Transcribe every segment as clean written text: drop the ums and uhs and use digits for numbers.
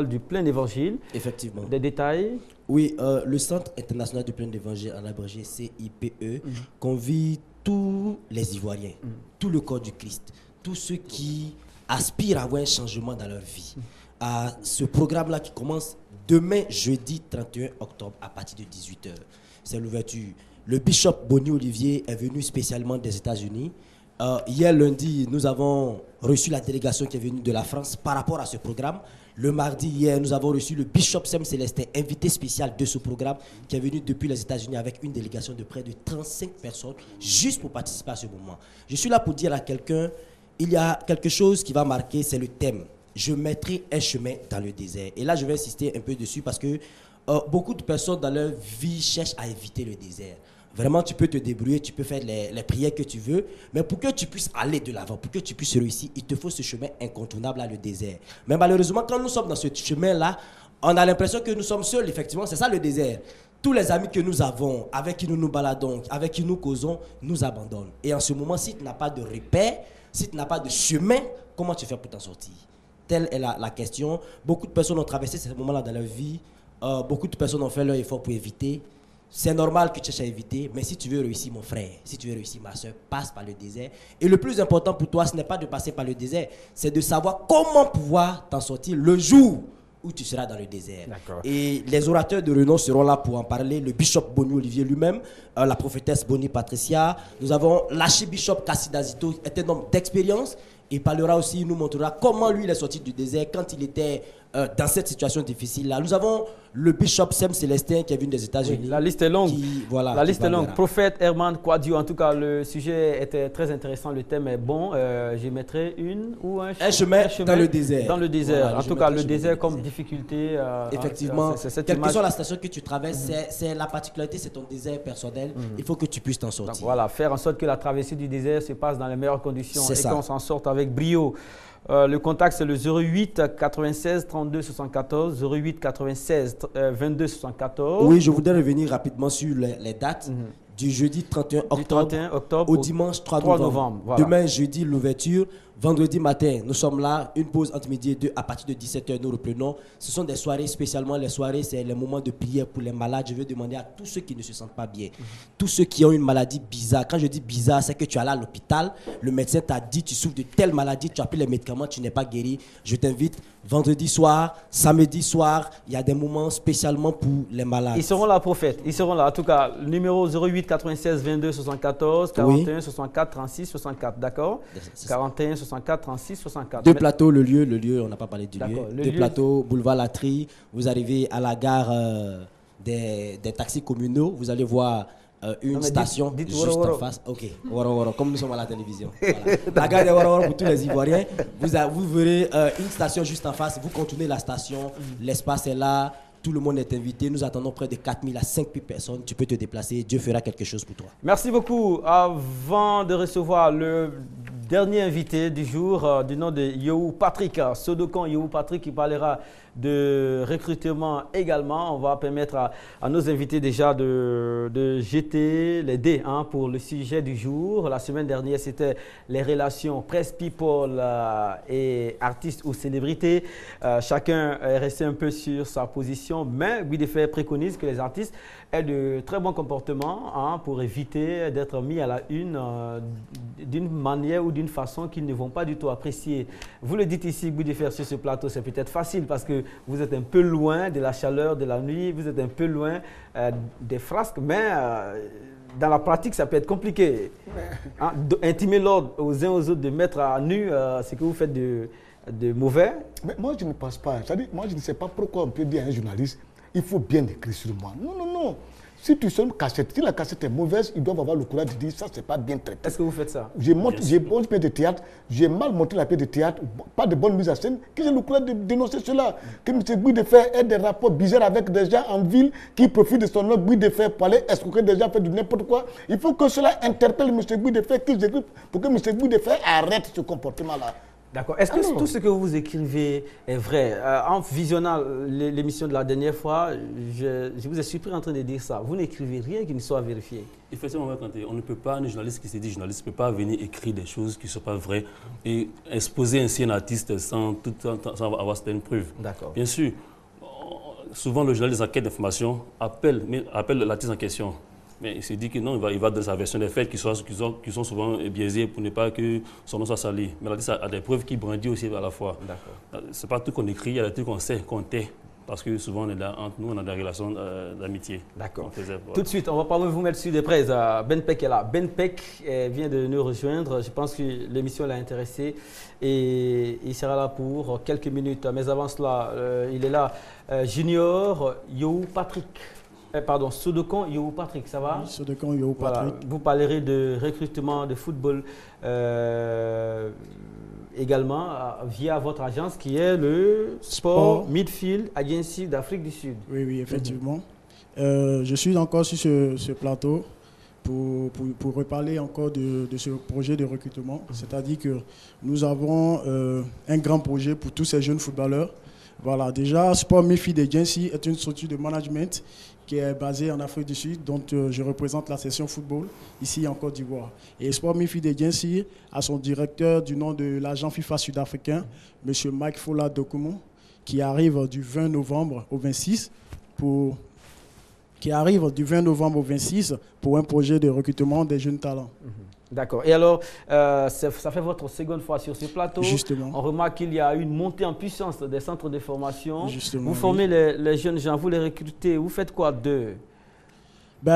du plein évangile. Effectivement. Des détails? Oui, le Centre international du plein évangile, en abrégé CIPE, convie tous les Ivoiriens, tout le corps du Christ, tous ceux qui aspirent à avoir un changement dans leur vie, à ce programme-là qui commence demain, jeudi 31 octobre, à partir de 18h. C'est l'ouverture. Le bishop Bonny Olivier est venu spécialement des États-Unis. Hier lundi, nous avons reçu la délégation qui est venue de la France par rapport à ce programme. Le mardi, hier, nous avons reçu le bishop Sem Célestin, invité spécial de ce programme, qui est venu depuis les États-Unis avec une délégation de près de 35 personnes, juste pour participer à ce moment. Je suis là pour dire à quelqu'un, il y a quelque chose qui va marquer, c'est le thème. Je mettrai un chemin dans le désert. Et là, je vais insister un peu dessus parce que beaucoup de personnes dans leur vie cherchent à éviter le désert. Vraiment, tu peux te débrouiller, tu peux faire les prières que tu veux, mais pour que tu puisses aller de l'avant, pour que tu puisses réussir, il te faut ce chemin incontournable à le désert. Mais malheureusement, quand nous sommes dans ce chemin-là, on a l'impression que nous sommes seuls, effectivement, c'est ça le désert. Tous les amis que nous avons, avec qui nous nous baladons, avec qui nous causons, nous abandonnent. Et en ce moment, si tu n'as pas de repère, si tu n'as pas de chemin, comment tu fais pour t'en sortir? Telle est la question. Beaucoup de personnes ont traversé ces moments-là dans leur vie. Beaucoup de personnes ont fait leur effort pour éviter. C'est normal que tu cherches à éviter, mais si tu veux réussir, mon frère, si tu veux réussir, ma soeur, passe par le désert. Et le plus important pour toi, ce n'est pas de passer par le désert, c'est de savoir comment pouvoir t'en sortir le jour où tu seras dans le désert. Et les orateurs de renom seront là pour en parler. Le bishop Bonny Olivier lui-même, la prophétesse Bonny Patricia. Nous avons l'archibishop Kassida Zito, est un homme d'expérience. Il parlera aussi, il nous montrera comment lui il est sorti du désert quand il était dans cette situation difficile-là. Nous avons le bishop Sem Célestin qui est venu des États-Unis. Oui, la liste est longue. La liste est longue. Prophète Herman Kouadio, en tout cas, le sujet était très intéressant, le thème est bon. Je mettrai un chemin dans le désert. Dans le désert. Voilà, en tout cas, le désert comme difficulté. Effectivement, quelle que soit la station que tu traverses, c'est la particularité, c'est ton désert personnel. Il faut que tu puisses t'en sortir. Donc, voilà, faire en sorte que la traversée du désert se passe dans les meilleures conditions et qu'on s'en sorte avec brio. Le contact, c'est le 08 96 32 74, 08 96 22 74. Oui, je voudrais revenir rapidement sur les dates. Du jeudi 31 octobre, au dimanche 3 novembre. Voilà. Demain, jeudi, l'ouverture. Vendredi matin, nous sommes là. Une pause entre midi et 2. À partir de 17h, nous reprenons. Ce sont des soirées, spécialement les soirées, c'est les moments de prière pour les malades. Je veux demander à tous ceux qui ne se sentent pas bien, tous ceux qui ont une maladie bizarre. Quand je dis bizarre, c'est que tu es allé à l'hôpital. Le médecin t'a dit tu souffres de telle maladie, tu as pris les médicaments, tu n'es pas guéri. Je t'invite vendredi soir, samedi soir. Il y a des moments spécialement pour les malades. Ils seront là, prophète. Ils seront là. En tout cas, le numéro 08 96 22 74 41 64 36 64. D'accord? 41 64 36 64. Deux plateaux, le lieu, on n'a pas parlé du lieu. Deux plateaux, boulevard Latry. Vous arrivez à la gare des taxis communaux. Vous allez voir une station juste en face. Ok, comme nous sommes à la télévision. Voilà. La gare de Waro pour tous les Ivoiriens. Vous verrez une station juste en face. Vous contournez la station. L'espace est là. Tout le monde est invité. Nous attendons près de 4000 à 5000 personnes. Tu peux te déplacer. Dieu fera quelque chose pour toi. Merci beaucoup. Avant de recevoir le dernier invité du jour, du nom de Yohou Patrick, Sodokon Yohou Patrick, qui parlera de recrutement également. On va permettre à nos invités déjà de jeter les dés pour le sujet du jour. La semaine dernière, c'était les relations presse people et artistes ou célébrités. Chacun est resté un peu sur sa position, mais Guy préconise que les artistes aient de très bons comportements pour éviter d'être mis à la une d'une manière ou d'une façon qu'ils ne vont pas du tout apprécier. Vous le dites ici, Guy sur ce plateau, c'est peut-être facile parce que vous êtes un peu loin de la chaleur de la nuit, vous êtes un peu loin des frasques, mais dans la pratique, ça peut être compliqué. Intimer l'ordre aux uns aux autres de mettre à nu ce que vous faites de mauvais. Mais moi, je ne pense pas. C'est-à-dire, moi, je ne sais pas pourquoi on peut dire à un journaliste, il faut bien écrire sur moi. Non, non, non. Si tu sors une cassette, si la cassette est mauvaise, ils doivent avoir le courage de dire ça, c'est pas bien traité. Est-ce que vous faites ça? J'ai une pièce de théâtre, j'ai mal monté la pièce de théâtre, pas de bonne mise en scène, que j'ai le courage de dénoncer cela. Que M. Guy de Fer ait des rapports bizarres avec des gens en ville qui profitent de son nom Guy de Fer pour aller escroquer des gens, faire du n'importe quoi. Il faut que cela interpelle M. Guy de Fer, pour que M. Guy de Fer arrête ce comportement-là. D'accord. Est-ce que tout ce que vous écrivez est vrai? En visionnant l'émission de la dernière fois, je vous ai surpris en train de dire ça. Vous n'écrivez rien qui ne soit vérifié. Effectivement, on ne peut pas, un journaliste qui se dit journaliste ne peut pas venir écrire des choses qui ne sont pas vraies et exposer ainsi un artiste sans avoir certaines preuves. D'accord. Bien sûr, souvent le journaliste en quête d'information appelle l'artiste en question. Mais il se dit que non, il va dans sa version des faits qui sont souvent biaisés pour ne pas que son nom soit sali. Mais l'artiste a des preuves qui brandit aussi à la fois. Ce n'est pas tout qu'on écrit, il y a des trucs qu'on sait, qu'on tait. Parce que souvent, entre nous, on a des relations d'amitié. D'accord. Voilà. Tout de suite, on va pas vous mettre sur des prises. Ben Peck est là. Ben Peck vient de nous rejoindre. Je pense que l'émission l'a intéressé et il sera là pour quelques minutes. Mais avant cela, il est là. Junior Yohou Patrick. Pardon, Sodokon Yohou Patrick, ça va? Oui, Sodokon Yohou Patrick. Voilà. Vous parlerez de recrutement de football également via votre agence qui est le Sport Midfield Agency d'Afrique du Sud. Oui, oui, effectivement. Je suis encore sur ce plateau pour reparler encore de ce projet de recrutement. C'est-à-dire que nous avons un grand projet pour tous ces jeunes footballeurs. Voilà, déjà, Sport Midfield Agency est une structure de management qui est basée en Afrique du Sud, dont je représente la section football ici en Côte d'Ivoire. Et Sport Midfield Agency a son directeur du nom de l'agent FIFA sud-africain, M. Mike Fola Dokumu, qui arrive du 20 novembre au 26 pour un projet de recrutement des jeunes talents. D'accord. Et alors, ça fait votre seconde fois sur ce plateau. Justement. On remarque qu'il y a une montée en puissance des centres de formation. Justement, vous formez les jeunes gens, vous les recrutez. Vous faites quoi d'eux?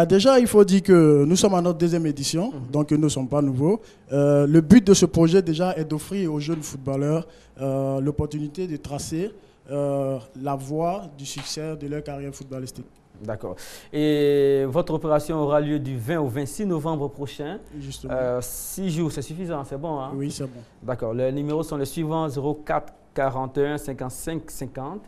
Déjà, il faut dire que nous sommes à notre deuxième édition, donc nous ne sommes pas nouveaux. Le but de ce projet déjà est d'offrir aux jeunes footballeurs l'opportunité de tracer la voie du succès de leur carrière footballistique. D'accord. Et votre opération aura lieu du 20 au 26 novembre prochain. Justement. 6 jours, c'est suffisant, c'est bon, hein? Oui, c'est bon. D'accord. Les numéros sont les suivants: 04 41 55 50,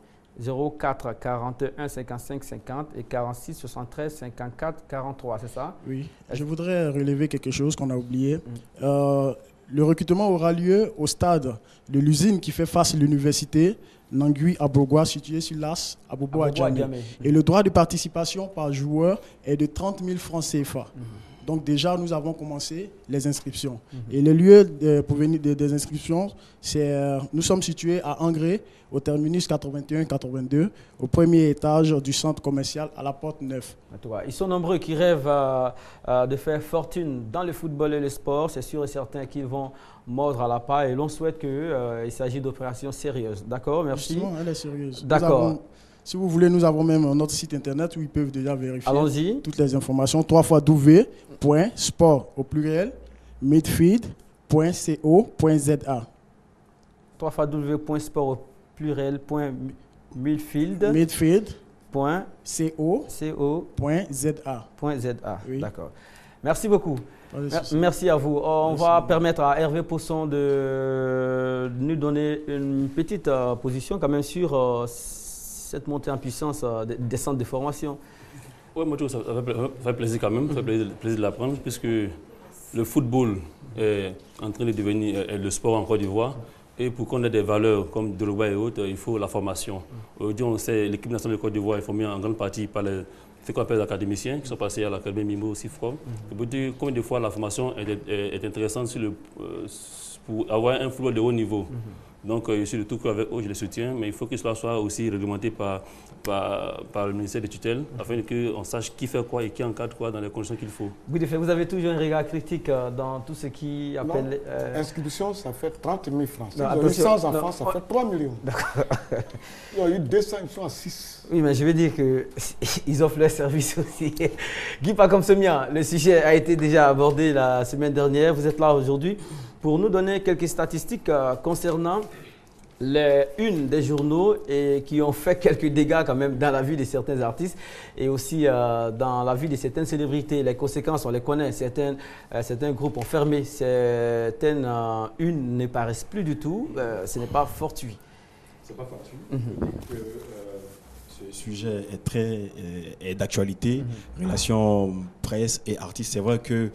04 41 55 50 et 46 73 54 43, c'est ça? Oui. Je voudrais relever quelque chose qu'on a oublié. Le recrutement aura lieu au stade de l'usine qui fait face à l'université Nangui Abogua, situé sur l'As Abobo Adjamé. Et le droit de participation par joueur est de 30 000 francs CFA. Donc déjà, nous avons commencé les inscriptions. Et les lieux pour venir des inscriptions, nous sommes situés à Angré, au terminus 81-82, au premier étage du centre commercial à la porte 9. Ils sont nombreux qui rêvent de faire fortune dans le football et le sport. C'est sûr et certain qu'ils vont mordre à la paille et l'on souhaite qu'il s'agisse d'opérations sérieuses. D'accord, merci. Justement, elle est sérieuse. D'accord. Si vous voulez, nous avons même notre site internet où ils peuvent déjà vérifier toutes les informations. www.sport au pluriel midfield.co.za. www.sport au pluriel.midfield. Midfield.co.za. Oui. D'accord. Merci beaucoup. Merci à vous. On va permettre à Hervé Pousson de nous donner une petite position quand même sur cette montée en puissance des centres de formation. Oui, moi, ça fait plaisir quand même, ça fait plaisir de l'apprendre, puisque le football est en train de devenir le sport en Côte d'Ivoire. Et pour qu'on ait des valeurs comme Drogba et autres, il faut la formation. Aujourd'hui, on sait l'équipe nationale de Côte d'Ivoire est formée en grande partie par ce qu'on appelle les académiciens qui sont passés à l'Académie Mimo Sifrom. Je peux dire combien de fois la formation est intéressante pour avoir un football de haut niveau. Donc, je suis de tout cœur avec eux, je les soutiens, mais il faut que cela soit aussi réglementé par le ministère des tutelles, afin qu'on sache qui fait quoi et qui encadre quoi dans les conditions qu'il faut. Oui, de fait, vous avez toujours un regard critique dans tout ce qui appelle... Inscription, ça fait 30 000 francs. Si Non, ils ont eu 100 enfants, ça fait 3 millions. Ils ont eu 200, ils sont à 6. Oui, mais je veux dire qu'ils offrent leur service aussi. Guy Pakomsemian, le sujet a été déjà abordé la semaine dernière. Vous êtes là aujourd'hui pour nous donner quelques statistiques concernant les unes des journaux et qui ont fait quelques dégâts quand même dans la vie de certains artistes et aussi dans la vie de certaines célébrités. Les conséquences, on les connaît. Certains groupes ont fermé, certaines unes ne paraissent plus du tout. Ce n'est pas fortuit. C'est pas fortuit. Ce sujet est très d'actualité, relations presse et artistes. C'est vrai que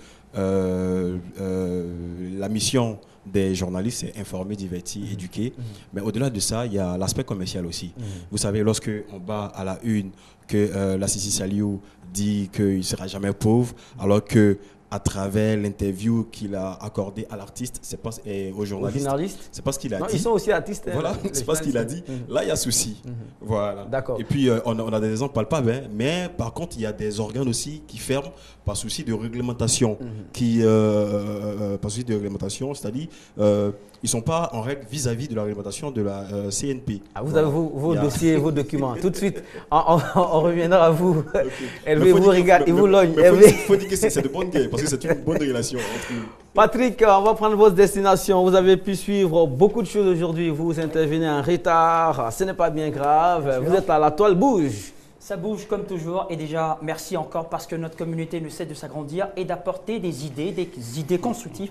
la mission des journalistes, c'est informer, divertir, éduquer. Mais au-delà de ça, il y a l'aspect commercial aussi. Vous savez, lorsque on bat à la une que la Sissi Saliou dit qu'il ne sera jamais pauvre, alors que à travers l'interview qu'il a accordée à l'artiste, c'est pas aux journalistes, c'est pas ce qu'il a dit. Ils sont aussi artistes. Voilà, c'est pas ce qu'il a dit. Là, il y a souci. Voilà. D'accord. Et puis, on a des exemples palpables, hein, mais par contre, il y a des organes aussi qui ferment par souci de réglementation, par souci de réglementation, c'est-à-dire ils sont pas en règle vis-à-vis de la réglementation de la CNP. Ah, vous avez vos dossiers, vos documents. Tout de suite, on reviendra à vous. Okay. Hervé vous regarde, il vous logne. Il faut dire que c'est de bonne guerre, parce que c'est une bonne relation entre nous. Patrick, on va prendre vos destinations. Vous avez pu suivre beaucoup de choses aujourd'hui. Vous intervenez en retard. Ce n'est pas bien grave. Vous êtes là, la toile bouge. Ça bouge comme toujours et déjà merci encore parce que notre communauté ne cesse de s'agrandir et d'apporter des idées constructives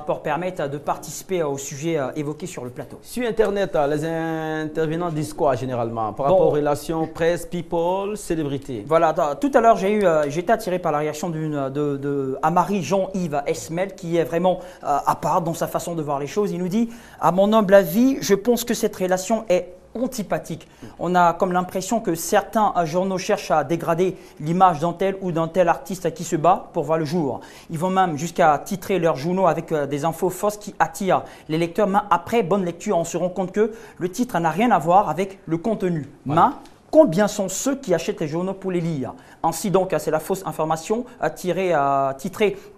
pour permettre de participer aux sujets évoqués sur le plateau. Sur Internet, les intervenants disent quoi généralement par rapport aux relations presse, people, célébrité? Voilà, tout à l'heure j'ai été attiré par la réaction de Amari Jean-Yves Esmel qui est vraiment à part dans sa façon de voir les choses. Il nous dit « À mon humble avis, je pense que cette relation est antipathique. On a comme l'impression que certains journaux cherchent à dégrader l'image d'un tel ou d'un tel artiste qui se bat pour voir le jour. Ils vont même jusqu'à titrer leurs journaux avec des infos fausses qui attirent les lecteurs. Mais après bonne lecture, on se rend compte que le titre n'a rien à voir avec le contenu. Ouais. Mais combien sont ceux qui achètent les journaux pour les lire? Ainsi donc, c'est la fausse information titrée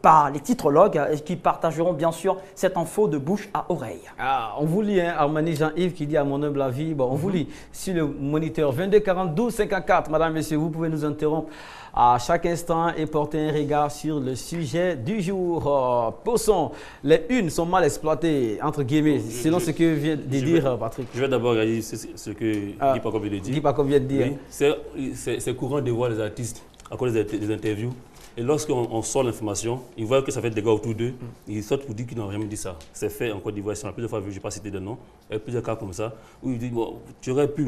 par les titrologues qui partageront bien sûr cette info de bouche à oreille. Ah, on vous lit, hein, Armani Jean-Yves qui dit à mon humble avis, bon, on vous lit sur le moniteur 22 42 54. Madame, messieurs, vous pouvez nous interrompre à chaque instant et porter un regard sur le sujet du jour. Poisson, les unes sont mal exploitées, entre guillemets, selon ce que vient de dire Patrick. Je vais d'abord regarder ce que Guy Paco vient de dire. Guy Paco vient de dire. Oui, c'est courant de voir les artistes à cause des interviews. Et lorsqu'on sort l'information, ils voient que ça fait des gars autour d'eux, ils sortent pour dire qu'ils n'ont rien dit ça. C'est fait en Côte d'Ivoire, on a plusieurs fois vu, je n'ai pas cité de nom, il y a plusieurs cas comme ça, où ils disent, bon, tu aurais pu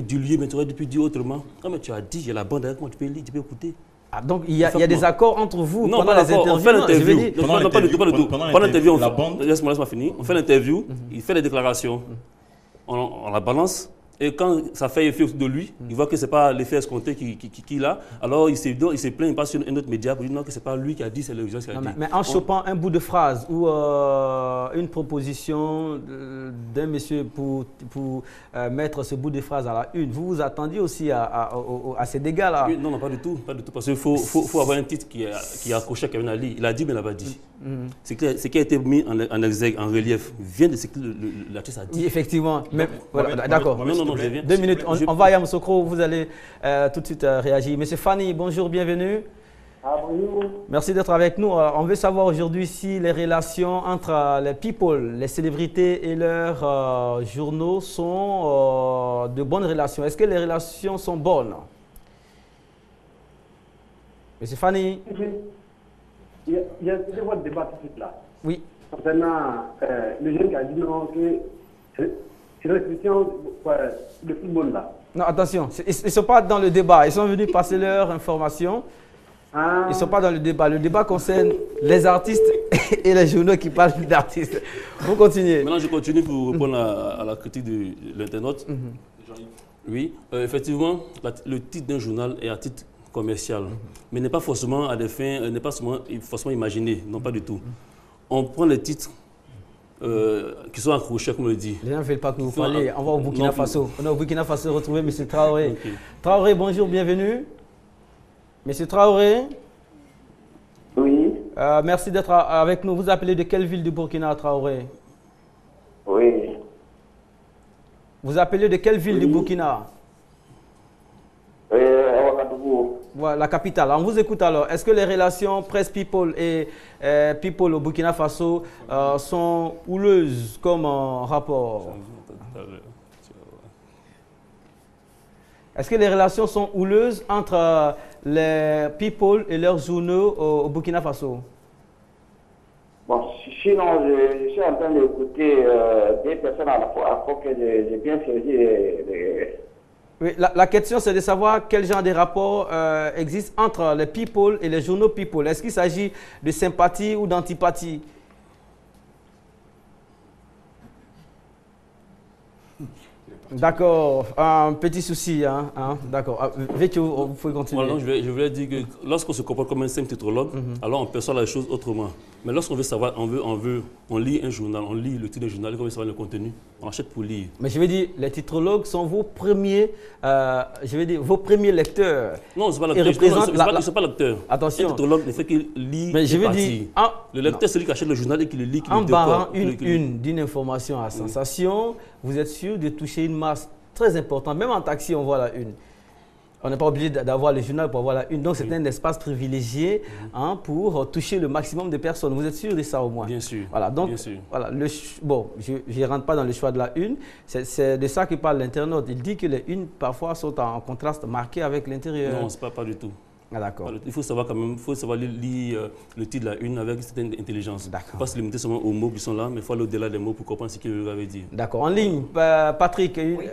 diluer, mais tu aurais pu dire autrement. Non, mais tu as dit, il y a la bande avec moi, tu peux lire, tu peux écouter. Ah, donc il y a des accords entre vous non, pendant les interviews. On fait l'interview. Pendant l'interview, la bande. Laisse-moi finir. On fait l'interview, il fait les déclarations, on la balance. Et quand ça fait effet de lui, il voit que ce n'est pas l'effet escompté qu'il a. Alors il se plaint, il passe sur un autre média pour dire non, que ce n'est pas lui qui a dit, c'est le qui a dit. Mais en chopant un bout de phrase ou une proposition d'un monsieur pour mettre ce bout de phrase à la une, vous vous attendiez aussi à ces dégâts-là? Oui, non, pas du tout. Parce qu'il faut avoir un titre qui est accroché à Kevin Ali. Il a dit, mais il n'a pas dit. Ce qui a été mis en exergue, en relief, vient de ce que l'artiste a dit. Oui, effectivement. Voilà, d'accord. Non, je viens. 2 minutes. On va à Yamoussoukro, vous allez tout de suite réagir. Monsieur Fanny, bonjour, bienvenue. Ah, bonjour. Merci d'être avec nous. On veut savoir aujourd'hui si les relations entre les people, les célébrités et leurs journaux sont de bonnes relations. Est-ce que les relations sont bonnes? Monsieur Fanny. Il y a votre débat tout de suite là. Oui. Concernant le jeune qui a dit non, que c'est une question de football là. Non, attention, ils ne sont pas dans le débat. Ils sont venus passer leur information. Ils ne sont pas dans le débat. Le débat concerne les artistes et les journaux qui parlent d'artistes. Vous continuez. Maintenant, je continue pour répondre à la critique de l'internaute. Oui, effectivement, le titre d'un journal est à titre commercial, mais n'est pas forcément à des fins, n'est pas forcément imaginé, non pas du tout. On prend les titres qui sont accrochés, comme on le dit. Les gens ne veulent pas que vous parliez. On va au Burkina Faso. On est au Burkina Faso retrouver M. Traoré. Okay. Traoré, bonjour, bienvenue. M. Traoré. Oui. Merci d'être avec nous. Vous appelez de quelle ville du Burkina, Traoré? Oui. Vous appelez de quelle ville du Burkina? Voilà, la capitale. On vous écoute alors. Est-ce que les relations presse people et people au Burkina Faso sont houleuses comme rapport? Est-ce que les relations sont houleuses entre les people et leurs journaux au Burkina Faso? Bon, sinon, je suis en train d'écouter des personnes à la fois que j'ai bien saisi. Oui, la question, c'est de savoir quel genre de rapport existe entre les people et les journaux people. Est-ce qu'il s'agit de sympathie ou d'antipathie? D'accord, un petit souci, hein, d'accord. Vite, vous pouvez continuer. Voilà, je voulais dire que lorsqu'on se comporte comme un simple titrologue, alors on perçoit la chose autrement. Mais lorsqu'on veut savoir, on lit un journal, on lit le titre d'un journal, et qu'on veut savoir le contenu, on achète pour lire. Mais je veux dire, les titrologues sont vos premiers, vos premiers lecteurs. Non, ce n'est pas lecteur. Ils ne sont pas lecteurs. Attention. Un titrologue, il fait qu'il lit. Mais je veux dire, le lecteur, c'est celui qui achète le journal et qui le lit, qui en le décore. barrant une d'une information à sensation, vous êtes sûr de toucher une masse très importante. Même en taxi, on voit la une. On n'est pas obligé d'avoir le journal pour avoir la une. Donc, c'est un espace privilégié pour toucher le maximum de personnes. Vous êtes sûr de ça au moins? Bien sûr. Voilà, donc, bien sûr. Voilà, bon, je ne rentre pas dans le choix de la une. C'est de ça que parle l'internaute. Il dit que les unes, parfois, sont en contraste marqué avec l'intérieur. Non, ce n'est pas du tout. Ah, d'accord. Il faut savoir quand même, il faut savoir lire le titre de la une avec une certaine intelligence. D'accord. Il ne faut pas se limiter seulement aux mots qui sont là, mais il faut aller au-delà des mots pour comprendre ce qu'il avait dit. D'accord. En ligne, Patrick, oui.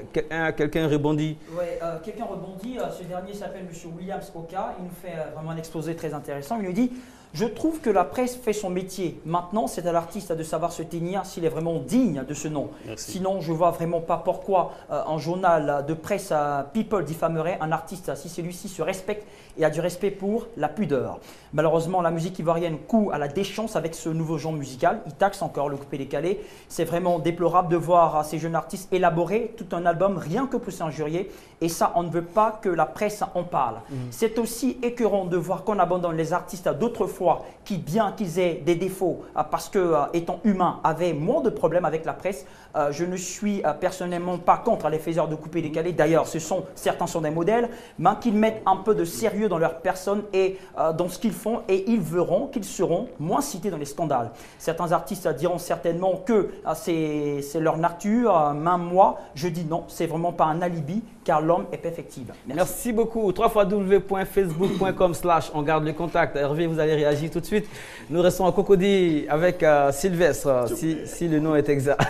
Quelqu'un rebondit. Oui, quelqu'un rebondit. Ce dernier s'appelle M. Williams Oka. Il nous fait vraiment un exposé très intéressant. Il nous dit: je trouve que la presse fait son métier. Maintenant, c'est à l'artiste de savoir se tenir s'il est vraiment digne de ce nom. Merci. Sinon, je ne vois vraiment pas pourquoi un journal de presse People diffamerait un artiste si celui-ci se respecte et a du respect pour la pudeur. Malheureusement, la musique ivoirienne coud à la déchéance avec ce nouveau genre musical. Il taxe encore le coupé-décalé. C'est vraiment déplorable de voir ces jeunes artistes élaborer tout un album rien que pour s'injurier. Et ça, on ne veut pas que la presse en parle. C'est aussi écœurant de voir qu'on abandonne les artistes d'autrefois qui, bien qu'ils aient des défauts, parce que, étant humains, avaient moins de problèmes avec la presse. Je ne suis personnellement pas contre les faiseurs de coupé-décalé. D'ailleurs, certains sont des modèles, mais qu'ils mettent un peu de sérieux dans leur personne et dans ce qu'ils font, et ils verront qu'ils seront moins cités dans les scandales. Certains artistes diront certainement que c'est leur nature. Même moi, je dis non, c'est vraiment pas un alibi, car l'homme est perfectible. Merci beaucoup. www.facebook.com/on garde le contact. Hervé, vous allez réagir tout de suite. Nous restons à Cocody avec Sylvestre, si le nom est exact.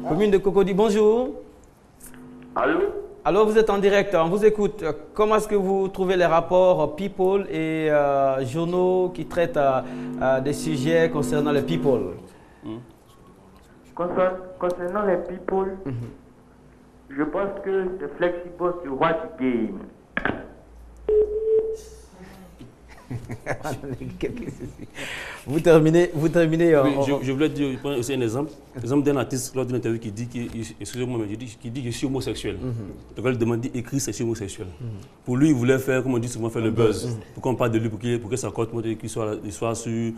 Commune de Cocody, bonjour. Allô? Alors, vous êtes en direct, on vous écoute. Comment est-ce que vous trouvez les rapports People et journaux qui traitent des sujets concernant les People? Concernant les People, je pense que c'est flexible sur what game. Vous terminez. Oui, je voulais dire, prendre aussi un exemple. L'exemple d'un artiste lors d'une interview qui dit que, excusez-moi, mais qui dit que je suis homosexuel. Donc il demande écrit c'est je suis homosexuel. Pour lui, il voulait faire, comme on dit souvent, faire le buzz. Pour qu'on parle de lui, pour que ça compte, qu'il soit sur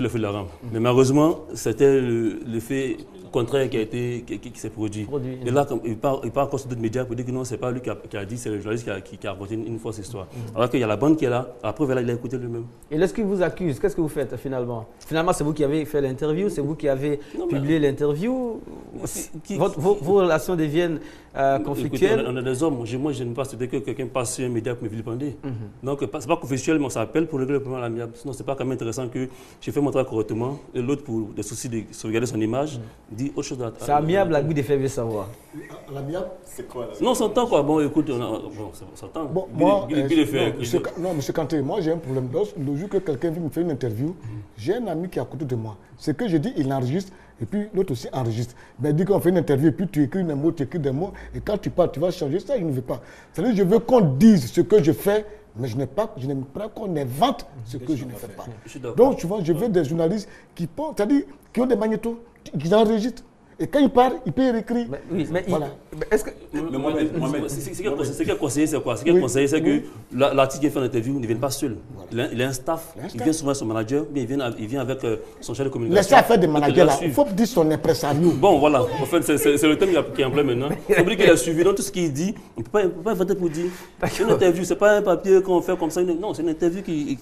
le feu de la rampe. Mais malheureusement, c'était l'effet contraire qui s'est produit. Et là, il part encore sur d'autres médias pour dire que non, c'est pas lui qui a dit, c'est le journaliste qui a raconté une fausse histoire. Alors qu'il y a la bande qui est là, après il a écouté lui-même. Et lorsqu'il vous accuse, qu'est-ce que vous faites finalement? Finalement, c'est vous qui avez fait l'interview, c'est vous qui avez publié l'interview. Vos relations deviennent conflictuelles. Écoutez, on est des hommes. Moi, je n'aime pas que quelqu'un passe sur un média pour me vilipender. Donc, ce n'est pas conflictuel, mais on s'appelle pour régler le problème à l'amiable. Sinon, ce n'est pas quand même intéressant que j'ai fait mon travail correctement et l'autre, pour des soucis de sauvegarder son image, dit autre chose. C'est amiable, la goût de faire savoir. L'amiable, c'est quoi là? Non, on s'entend quoi. Bon, écoute, on s'entend. Bon, moi, monsieur Kanté, moi j'ai un problème. Le jour que quelqu'un vient me faire une interview, j'ai un ami qui est à côté de moi. Ce que je dis, il enregistre, et puis l'autre aussi enregistre. Mais il dit qu'on fait une interview, et puis tu écris des mots, et quand tu parles, tu vas changer ça, il ne veut pas. C'est-à-dire, je veux qu'on dise ce que je fais, mais je n'aime pas qu'on invente ce que je ne fais pas. Donc, tu vois, je veux des journalistes qui ont des magnétos, qui enregistrent. Et quand il part, il peut y réécrire. Voilà. Est-ce que... Ce qu'il a conseillé, c'est quoi? Ce qu'il a conseillé, c'est que l'artiste qui fait l'interview ne vienne pas seul. Il a un staff. Il vient souvent avec son manager, mais il vient avec son chef de communication. Laissez affaire des managers là. Il faut dire son impresario. Bon, voilà. En fait, c'est le thème qui est en plein maintenant. Il faut dire qu'il a suivi dans tout ce qu'il dit. On ne peut pas inventer pour dire. Une interview, ce n'est pas un papier qu'on fait comme ça. Non, c'est une interview qui...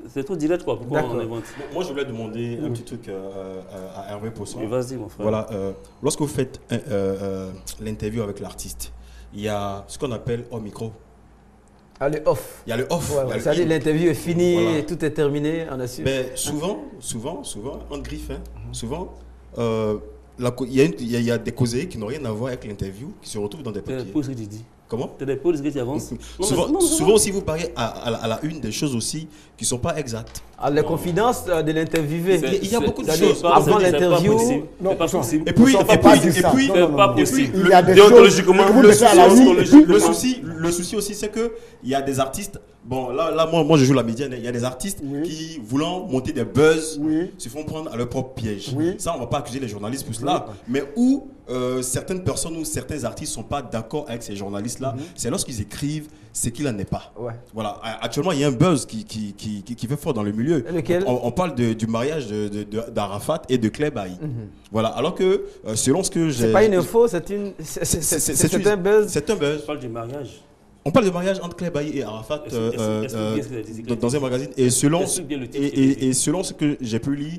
C'est trop direct, quoi. Pourquoi on invente? Moi, je voulais demander un petit truc à Hervé Poisson. Vas-y, mon frère. Voilà, lorsque vous faites l'interview avec l'artiste, il y a ce qu'on appelle au micro. Ah, le off. Il y a le off. C'est-à-dire l'interview est finie, voilà. Et tout est terminé, on assure. Mais souvent, on griffe. Souvent, il y a des causeries qui n'ont rien à voir avec l'interview, qui se retrouvent dans des papiers. Pause que tu dis. Comment? Tu as des pauses que tu avances. Souvent aussi, vous parlez à la une des choses aussi qui ne sont pas exactes. Les confidences de l'interviewé. Il y a beaucoup de choses. Avant l'interview. C'est pas possible. Et puis, c'est pas possible. Il y a des Déontologiquement, le souci aussi, c'est que il y a des artistes. Bon, là moi, je joue la médiane. Il y a des artistes qui, voulant monter des buzz, se font prendre à leur propre piège. Ça, on ne va pas accuser les journalistes pour cela. Mais où certaines personnes ou certains artistes ne sont pas d'accord avec ces journalistes-là, c'est lorsqu'ils écrivent ce qu'il n'en est pas. Voilà. Actuellement, il y a un buzz qui fait fort dans le milieu. Lequel? On parle du mariage d'Arafat et de Claire Bailly. Voilà. Alors que, selon ce que j'ai... C'est pas une info, c'est un buzz. C'est un buzz. On parle du mariage. On parle de mariage entre Claire Bailly et Arafat dans un magazine. Et selon ce que j'ai pu lire,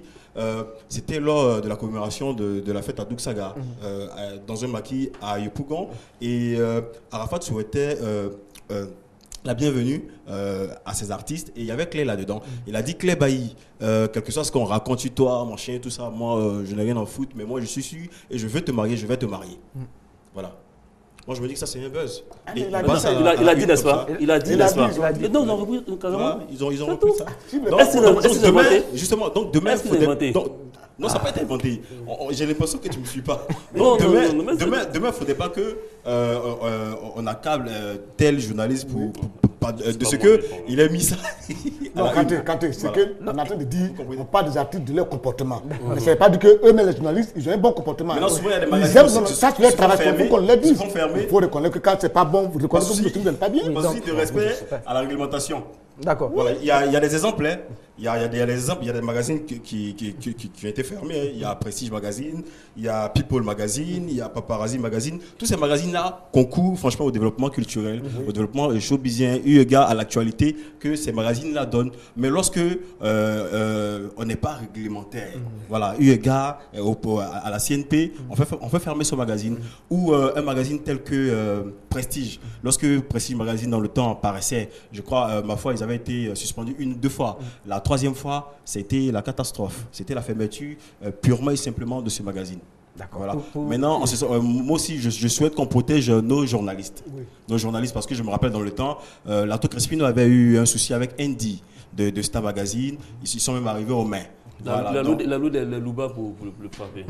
c'était lors de la commémoration de la fête à Douksaga, dans un maquis à Yopougon. Et Arafat souhaitait la bienvenue à ces artistes. Et il y avait Claire là-dedans. Il a dit: Claire Bailly, quel que soit ce qu'on raconte sur toi, mon chien, tout ça, moi, je n'ai rien à foutre, mais moi, je suis sûr et je veux te marier, je vais te marier. Voilà. Moi, je me dis que ça, c'est un buzz. Il a dit, n'est-ce pas? Il a dit, n'est-ce pas? Non, ils ont repris carrément. Ils ont repris ça. Donc, demain, non, ça n'a pas été inventé. J'ai l'impression que tu ne me suis pas. Donc, demain, il ne faudrait pas qu'on accable tel journaliste de ce qu'il a mis ça. Non, quand c'est qu'on est en train de dire, on parle des artistes de leur comportement. Mais ça ne veut pas dire qu'eux-mêmes, les journalistes, ils ont un bon comportement. Maintenant, souvent, il y a des magazines ça, c'est leur travail. Il faut qu'on le dise. Il faut reconnaître que quand c'est pas bon, vous reconnaissez que vous ne pas bien. Aussi de respect à la réglementation. D'accord. Voilà, il y a des exemples. Il y a des magazines qui ont été fermés. Il y a Prestige Magazine, il y a People Magazine, il y a Paparazzi Magazine. Tous ces magazines-là concourent franchement au développement culturel, au développement showbizien, eu égard à l'actualité que ces magazines-là donnent. Mais lorsque on n'est pas réglementaire, voilà, eu égard à la CNP, on fait fermer ce magazine. Ou un magazine tel que Prestige. Lorsque Prestige Magazine dans le temps apparaissait, je crois, ma foi, ils avaient été suspendus 1 ou 2 fois. La 3e fois, c'était la catastrophe. C'était la fermeture purement et simplement de ce magazine. D'accord. Voilà. Maintenant, moi aussi, je souhaite qu'on protège nos journalistes. Nos journalistes, parce que je me rappelle dans le temps, Lato Crespino avait eu un souci avec Andy de Star Magazine. Ils sont même arrivés aux mains. La loue des Louba pour le frapper.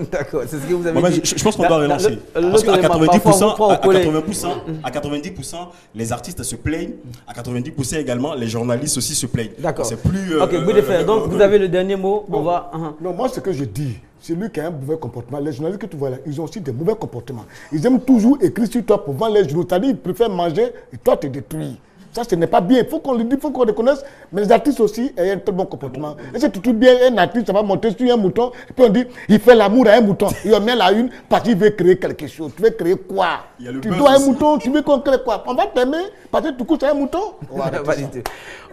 D'accord, c'est ce que vous avez dit. Je pense qu'on doit relancer. Parce qu'à 90%, les artistes se plaignent. À 90% également, les journalistes aussi se plaignent. D'accord. C'est plus. Ok, Boudeffer, donc vous avez le dernier mot. On va. Non, moi, ce que je dis, c'est lui qui a un mauvais comportement. Les journalistes que tu vois là, ils ont aussi des mauvais comportements. Ils aiment toujours écrire sur toi pour vendre les journaux. C'est-à-dire, ils préfèrent manger et toi te détruire. Ça, ce n'est pas bien. Il faut qu'on le dise, il faut qu'on reconnaisse. Mais les artistes aussi ont un très bon comportement. Et c'est tout bien, un artiste, ça va monter sur un mouton. Et puis on dit, il fait l'amour à un mouton. Il en met la une parce qu'il veut créer quelque chose. Tu veux créer quoi? Tu dois un mouton, tu veux qu'on crée quoi? On va t'aimer parce que tu couches à un mouton.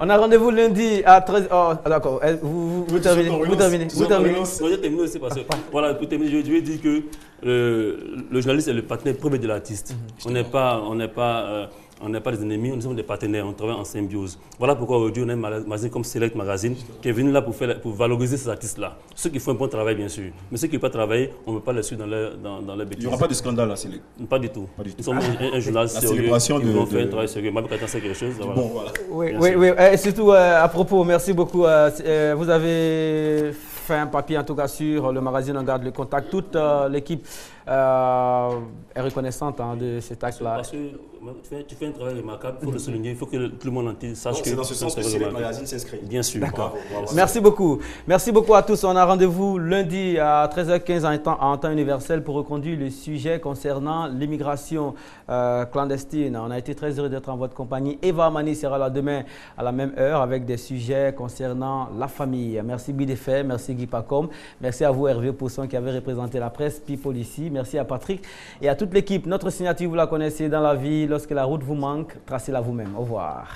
On a rendez-vous lundi à 13h. Oh, d'accord. Vous terminez. Vous terminez. Moi, j'ai terminé aussi parce que, voilà, pour terminer, je vais dire que le journaliste est le partenaire premier de l'artiste. On n'est pas des ennemis, nous sommes des partenaires, on travaille en symbiose. Voilà pourquoi aujourd'hui on a un magazine comme Select Magazine qui est venu là pour valoriser ces artistes-là. Ceux qui font un bon travail, bien sûr. Mais ceux qui ne peuvent pas travailler, on ne peut pas les suivre dans leur bêtises. Il n'y aura pas de scandale à Select. Pas du tout. Nous sommes un journal sérieux. Ils vont faire un travail sérieux. Même quand on sait quelque chose. Voilà. Bon, voilà. Oui. Et surtout, à propos, merci beaucoup. Vous avez fait un papier en tout cas sur le magazine On Garde le Contact. Toute l'équipe est reconnaissante de cet acte-là. Parce que tu fais un travail remarquable, il faut le souligner, il faut que tout le monde entier sache que c'est dans ce sens que Select Magazine s'inscrit. Bien sûr. D'accord. Merci beaucoup. Merci beaucoup à tous. On a rendez-vous lundi à 13h15 en temps universel pour reconduire le sujet concernant l'immigration clandestine. On a été très heureux d'être en votre compagnie. Eva Amani sera là demain à la même heure avec des sujets concernant la famille. Merci Boudeffer, merci Guy Pacom, merci à vous Hervé Pousson qui avait représenté la presse People ici. Merci à Patrick et à toute l'équipe. Notre signature, vous la connaissez dans la vie. Lorsque la route vous manque, tracez-la vous-même. Au revoir.